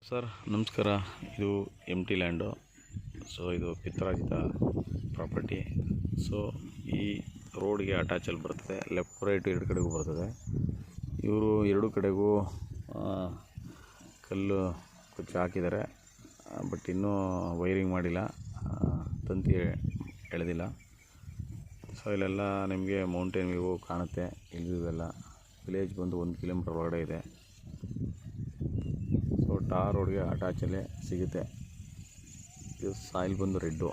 Sir ನಮಸ್ಕಾರ. ಇದು ಎಂಟಿ land. So ಇದು ಪಿತ್ರಾಜಿತ ಪ್ರಾಪರ್ಟಿ. ಸೊ ಈ ರೋಡ್ಗೆ ಅಟ್ಯಾಚಲ್ಲಿ ಬರ್ತದೆ. ಲೆಫ್ಟ್ ರೈಟ್ ಎರಡು ಕಡೆಗೂ ಬರ್ತದೆ. ಇವರು ಎರಡು ಕಡೆಗೂ ಕಲ್ಲು ಕುಚ್ಚು ಹಾಕಿದ್ದಾರೆ, ಬಟ್ ಇನ್ನೂ ವೈರಿಂಗ್ ಮಾಡಿಲ್ಲ, ತಂತಿ ಎಳೆದಿಲ್ಲ. ಸೊ ಇಲ್ಲೆಲ್ಲ ನಿಮಗೆ ಮೌಂಟೇನ್ ವ್ಯೂ ಕಾಣುತ್ತೆ. ಇಲ್ಲಿದೆಲ್ಲ ವಿಲೇಜ್ ಬಂದು 1 ಕಿಲೋಮೀಟರ್ ಒಳಗಡೆ ಇದೆ. ಸೊ ಟಾರ್ ರೋಡ್ಗೆ ಅಟ್ಯಾಚಲ್ಲೇ ಸಿಗುತ್ತೆ. ಇದು ಸಾಯಿಲ್ ಬಂದು ರೆಡ್ಡು.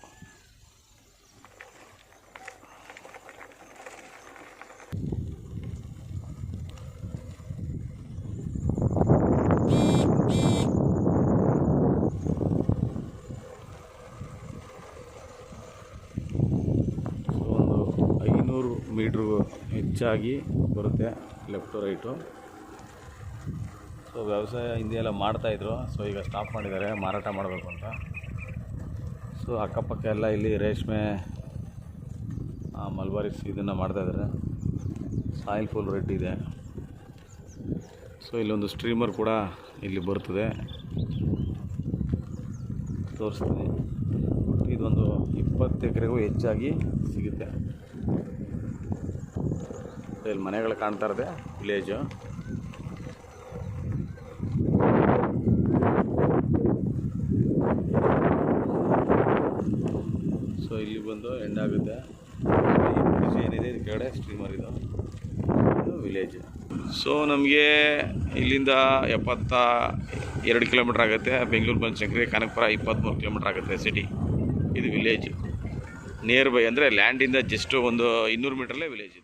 ಸೊ ಒಂದು 500 ಮೀಟ್ರಿಗೂ ಹೆಚ್ಚಾಗಿ ಬರುತ್ತೆ ಲೆಫ್ಟು ರೈಟು. ಸೊ ವ್ಯವಸಾಯ ಹಿಂದೆ ಎಲ್ಲ ಮಾಡ್ತಾಯಿದ್ರು. ಸೊ ಈಗ ಸ್ಟಾಪ್ ಮಾಡಿದ್ದಾರೆ, ಮಾರಾಟ ಮಾಡಬೇಕು ಅಂತ. ಸೊ ಅಕ್ಕಪಕ್ಕ ಎಲ್ಲ ಇಲ್ಲಿ ರೇಷ್ಮೆ, ಮಲ್ಬಾರಿಸ್ ಇದನ್ನು ಮಾಡ್ತಾಯಿದ್ದಾರೆ. ಸಾಯಿಲ್ ಫುಲ್ ರೆಡ್ ಇದೆ. ಸೊ ಇಲ್ಲೊಂದು ಸ್ಟ್ರೀಮರ್ ಕೂಡ ಇಲ್ಲಿ ಬರ್ತದೆ, ತೋರಿಸ್ತೀನಿ. ಇದೊಂದು 20 ಎಕರೆಗೂ ಹೆಚ್ಚಾಗಿ ಸಿಗುತ್ತೆ. ಇಲ್ಲಿ ಮನೆಗಳು ಕಾಣ್ತಾ ಇರೋದೆ ವಿಲೇಜು. ಸೊ ಇಲ್ಲಿ ಬಂದು ಎಂಡ್ ಆಗುತ್ತೆ. ಈ ಬ್ರಿಡ್ಜ್ ಏನಿದೆ ಈ ಕಡೆ ಸ್ಟ್ರೀಮರ್ ಇದು ವಿಲೇಜ್. ಸೊ ನಮಗೆ ಇಲ್ಲಿಂದ 72 ಕಿಲೋಮೀಟ್ರ್ ಆಗುತ್ತೆ. ಬೆಂಗಳೂರು ಬನಶಂಕರಿ, ಕನಕಪುರ 23 ಕಿಲೋಮೀಟ್ರ್ ಆಗುತ್ತೆ ಸಿಟಿ. ಇದು ವಿಲೇಜ್ ನಿಯರ್ ಬೈ, ಅಂದರೆ ಲ್ಯಾಂಡಿಂದ ಜಸ್ಟ್ ಒಂದು 200 ಮೀಟ್ರಲ್ಲೇ ವಿಲೇಜ್ ಇದೆ.